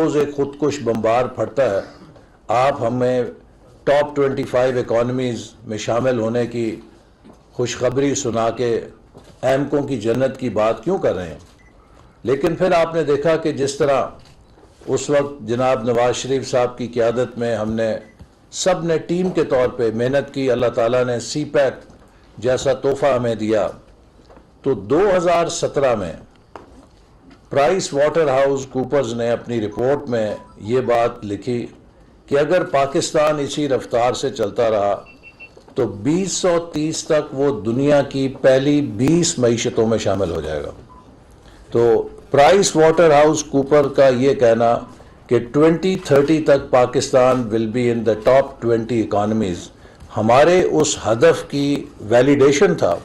रोज़ एक खुदकुश बम्बार फटता है, आप हमें टॉप 25 इकॉनमीज़ में शामिल होने की खुशखबरी सुना के एमको की जन्नत की बात क्यों कर रहे हैं। लेकिन फिर आपने देखा कि जिस तरह उस वक्त जनाब नवाज शरीफ साहब की क़यादत में हमने सब ने टीम के तौर पे मेहनत की, अल्लाह ताला ने सी पैक जैसा तोहफ़ा हमें दिया। तो 2017 में प्राइस वाटर हाउस कूपर्स ने अपनी रिपोर्ट में ये बात लिखी कि अगर पाकिस्तान इसी रफ्तार से चलता रहा तो 2030 तक वो दुनिया की पहली 20 मईशतों में शामिल हो जाएगा। तो प्राइस वाटर हाउस कूपर का ये कहना कि 2030 तक Pakistan will be in the top 20 economies हमारे उस हदफ की वैलिडेशन था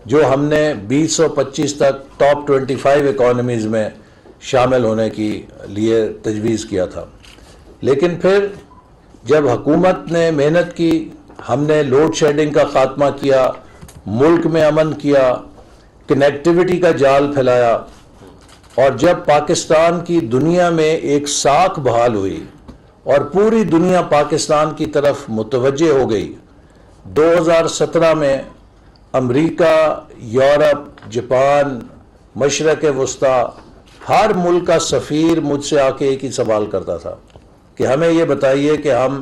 जो हमने 2025 तक टॉप 25 इकॉनमीज़ में शामिल होने की लिए तजवीज़ किया था। लेकिन फिर जब हुकूमत ने मेहनत की, हमने लोड शेडिंग का ख़ात्मा किया, मुल्क में अमन किया, कनेक्टिविटी का जाल फैलाया, और जब पाकिस्तान की दुनिया में एक साख बहाल हुई और पूरी दुनिया पाकिस्तान की तरफ मुतवज्जे हो गई, 2017 में अमेरिका, यूरोप, जापान, मशरक़ वस्ता, हर मुल्क का सफ़ीर मुझसे आके एक ही सवाल करता था कि हमें ये बताइए कि हम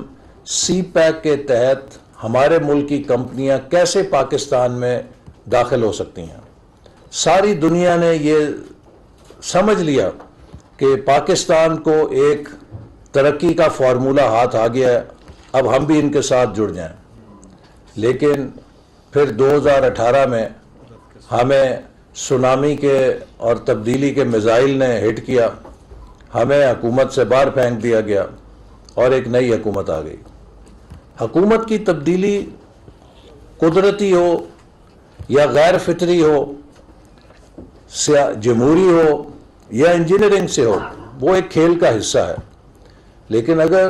सी पैक के तहत हमारे मुल्क की कंपनियां कैसे पाकिस्तान में दाखिल हो सकती हैं। सारी दुनिया ने ये समझ लिया कि पाकिस्तान को एक तरक्की का फार्मूला हाथ आ गया है, अब हम भी इनके साथ जुड़ जाएं। लेकिन फिर 2018 में हमें सुनामी के और तब्दीली के मिज़ाइल ने हिट किया, हमें हुकूमत से बाहर फेंक दिया गया और एक नई हुकूमत आ गई। हुकूमत की तब्दीली कुदरती हो या गैर फितरी हो, जमहूरी हो या इंजीनियरिंग से हो, वो एक खेल का हिस्सा है। लेकिन अगर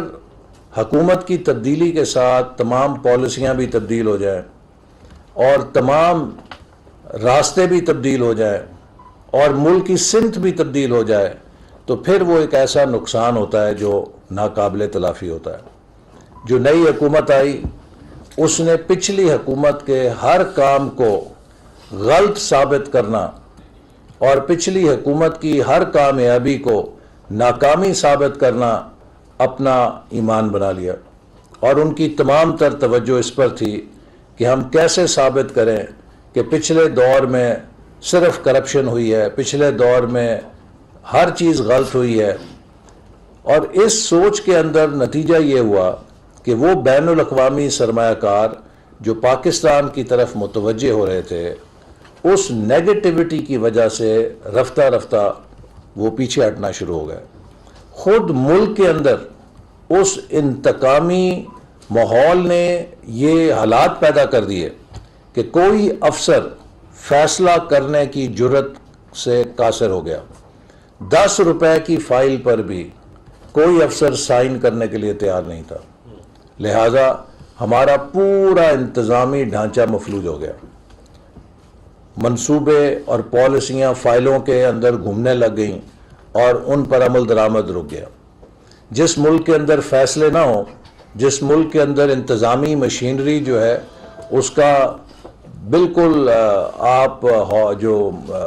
हुकूमत की तब्दीली के साथ तमाम पॉलिसियाँ भी तब्दील हो जाएं और तमाम रास्ते भी तब्दील हो जाएं और मुल्क की सिमत भी तब्दील हो जाए, तो फिर वो एक ऐसा नुकसान होता है जो नाकाबिले तलाफ़ी होता है। जो नई हुकूमत आई उसने पिछली हुकूमत के हर काम को गलत साबित करना और पिछली हुकूमत की हर कामयाबी को नाकामी साबित करना अपना ईमान बना लिया, और उनकी तमाम तर तवज्जो इस पर थी कि हम कैसे साबित करें कि पिछले दौर में सिर्फ करप्शन हुई है, पिछले दौर में हर चीज़ गलत हुई है। और इस सोच के अंदर नतीजा ये हुआ कि वो बैनुल अक़वामी सरमायाकार जो पाकिस्तान की तरफ मुतवज्जे हो रहे थे, उस नेगेटिविटी की वजह से रफ्ता रफ्ता वो पीछे हटना शुरू हो गए। खुद मुल्क के अंदर उस इंतकामी माहौल ने ये हालात पैदा कर दिए कि कोई अफसर फैसला करने की जुर्रत से कासिर हो गया। 10 रुपए की फाइल पर भी कोई अफसर साइन करने के लिए तैयार नहीं था। लिहाजा हमारा पूरा इंतज़ामी ढांचा मफलूज हो गया। मंसूबे और पॉलिसियाँ फाइलों के अंदर घूमने लग गईं और उन पर अमल दरामद रुक गया। जिस मुल्क के अंदर फैसले ना हो, जिस मुल्क के अंदर इंतज़ामी मशीनरी जो है उसका बिल्कुल आप जो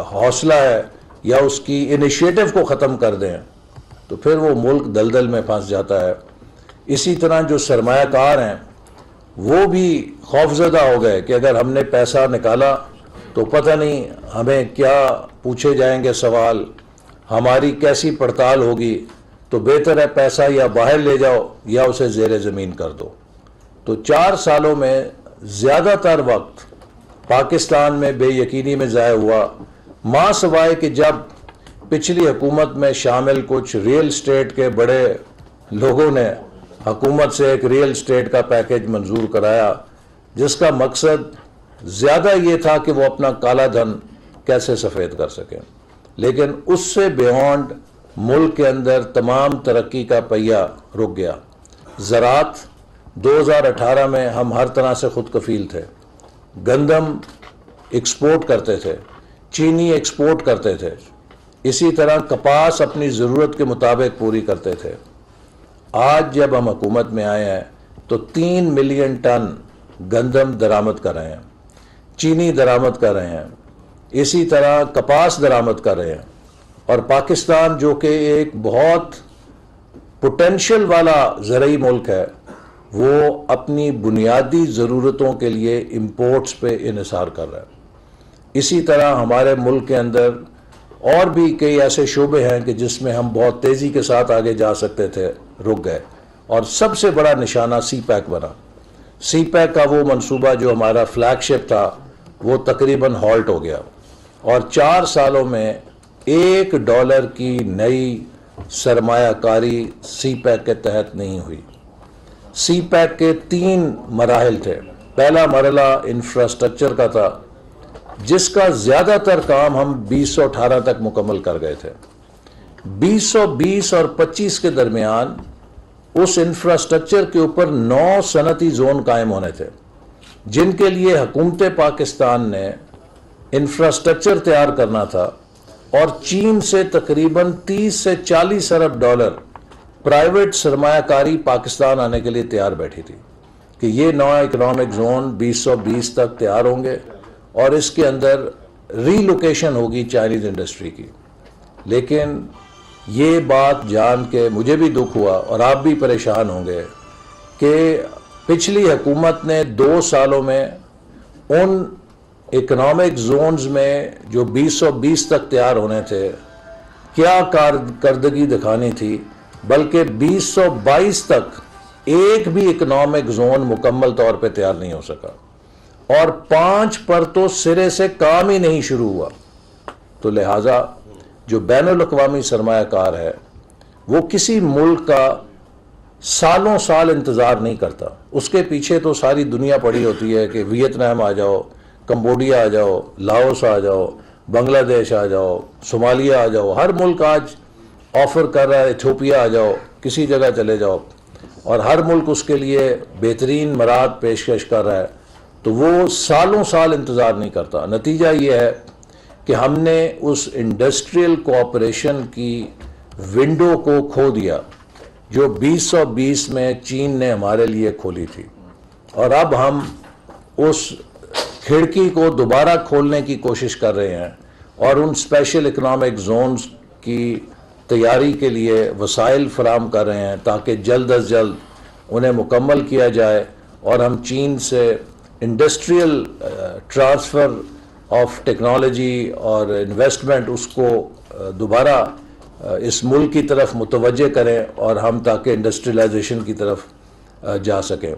हौसला है या उसकी इनिशिएटिव को ख़त्म कर दें, तो फिर वो मुल्क दलदल में फंस जाता है। इसी तरह जो सरमायाकार हैं वो भी खौफज़दा हो गए कि अगर हमने पैसा निकाला तो पता नहीं हमें क्या पूछे जाएंगे सवाल, हमारी कैसी पड़ताल होगी, तो बेहतर है पैसा या बाहर ले जाओ या उसे ज़ेरे ज़मीन कर दो। तो 4 सालों में ज़्यादातर वक्त पाकिस्तान में बेयकीनी में ज़ाया हुआ, माँ सवाए कि जब पिछली हुकूमत में शामिल कुछ रियल स्टेट के बड़े लोगों ने हुकूमत से एक रियल स्टेट का पैकेज मंजूर कराया जिसका मकसद ज़्यादा ये था कि वो अपना काला धन कैसे सफ़ेद कर सकें। लेकिन उससे बियॉन्ड मुल्क के अंदर तमाम तरक्की का पहिया रुक गया। ज़राअत 2018 में हम हर तरह से खुद कफ़ील थे, गंदम एक्सपोर्ट करते थे, चीनी एक्सपोर्ट करते थे, इसी तरह कपास अपनी ज़रूरत के मुताबिक पूरी करते थे। आज जब हम हुकूमत में आए हैं तो 3 मिलियन टन गंदम दरामद कर रहे हैं, चीनी दरामद कर रहे हैं, इसी तरह कपास दरामद कर रहे हैं। और पाकिस्तान जो कि एक बहुत पोटेंशियल वाला ज़रूरी मुल्क है, वो अपनी बुनियादी ज़रूरतों के लिए इंपोर्ट्स पे इन्हिसार कर रहा है। इसी तरह हमारे मुल्क के अंदर और भी कई ऐसे शोबे हैं कि जिसमें हम बहुत तेज़ी के साथ आगे जा सकते थे, रुक गए। और सबसे बड़ा निशाना सी पैक बना। सी पैक का वो मंसूबा जो हमारा फ्लैगशिप था वो तकरीबन हॉल्ट हो गया और 4 सालों में $1 की नई सरमायाकारी सी पैक के तहत नहीं हुई। सी पैक के 3 मराहिल थे। पहला मरला इंफ्रास्ट्रक्चर का था, जिसका ज़्यादातर काम हम 2018 तक मुकम्मल कर गए थे। 2020 और 25 के दरमियान उस इंफ्रास्ट्रक्चर के ऊपर 9 सनती जोन कायम होने थे, जिनके लिए हुकूमत पाकिस्तान ने इंफ्रास्ट्रक्चर तैयार करना था और चीन से तकरीबन 30 से 40 अरब डॉलर प्राइवेट सरमायाकारी पाकिस्तान आने के लिए तैयार बैठी थी कि ये नया इकोनॉमिक जोन 2020 तक तैयार होंगे और इसके अंदर रीलोकेशन होगी चाइनीज़ इंडस्ट्री की। लेकिन ये बात जान के मुझे भी दुख हुआ और आप भी परेशान होंगे कि पिछली हुकूमत ने 2 सालों में उन इकोनॉमिक जोन्स में जो 2020 तक तैयार होने थे क्या कारकर्दगी दिखानी थी, बल्कि 2022 तक एक भी इकोनॉमिक जोन मुकम्मल तौर पे तैयार नहीं हो सका और 5 पर तो सिरे से काम ही नहीं शुरू हुआ। तो लिहाजा जो बैनुल अक़वामी सरमायाकार है वो किसी मुल्क का सालों साल इंतज़ार नहीं करता। उसके पीछे तो सारी दुनिया पड़ी होती है कि वियतनाम आ जाओ, कंबोडिया आ जाओ, लाओस आ जाओ, बांग्लादेश आ जाओ, सोमालिया आ जाओ। हर मुल्क आज ऑफ़र कर रहा है, इथियोपिया आ जाओ, किसी जगह चले जाओ, और हर मुल्क उसके लिए बेहतरीन मराद पेशकश कर रहा है। तो वो सालों साल इंतज़ार नहीं करता। नतीजा ये है कि हमने उस इंडस्ट्रियल कोऑपरेशन की विंडो को खो दिया जो 2020 में चीन ने हमारे लिए खोली थी, और अब हम उस खिड़की को दोबारा खोलने की कोशिश कर रहे हैं और उन स्पेशल इकोनॉमिक जोन्स की तैयारी के लिए वसाइल फराम कर रहे हैं ताकि जल्द अज जल्द उन्हें मुकम्मल किया जाए और हम चीन से इंडस्ट्रियल ट्रांसफ़र ऑफ टेक्नोलॉजी और इन्वेस्टमेंट उसको दोबारा इस मुल्क की तरफ मुतवज्जे करें और हम ताकि इंडस्ट्रियलाइजेशन की तरफ जा सकें।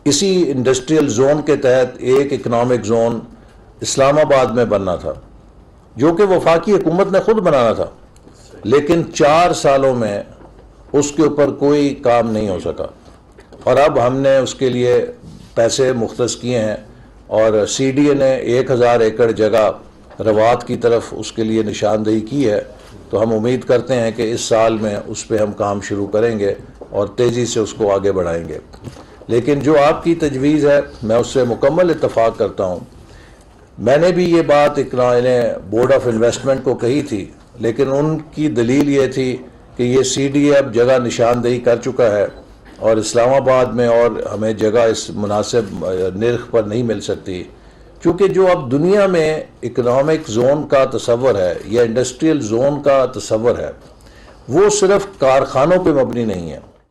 इसी इंडस्ट्रियल जोन के तहत एक इकोनॉमिक जोन इस्लामाबाद में बनना था जो कि वफाकी हुकूमत ने खुद बनाना था, लेकिन 4 सालों में उसके ऊपर कोई काम नहीं हो सका। और अब हमने उसके लिए पैसे मुख्तस किए हैं और CDA ने 1000 एकड़ जगह रवात की तरफ उसके लिए निशानदेही की है। तो हम उम्मीद करते हैं कि इस साल में उस पर हम काम शुरू करेंगे और तेज़ी से उसको आगे बढ़ाएंगे। लेकिन जो आपकी तजवीज़ है मैं उससे मुकम्मल इत्तफाक करता हूँ। मैंने भी ये बात इन्हें बोर्ड ऑफ इन्वेस्टमेंट को कही थी, लेकिन उनकी दलील ये थी कि ये CDA अब जगह निशानदेही कर चुका है और इस्लामाबाद में और हमें जगह इस मुनासिब निर्ख पर नहीं मिल सकती, क्योंकि जो अब दुनिया में इकोनॉमिक जोन का तस्वर है या इंडस्ट्रियल जोन का तस्वर है वो सिर्फ कारखानों पे मबनी नहीं है।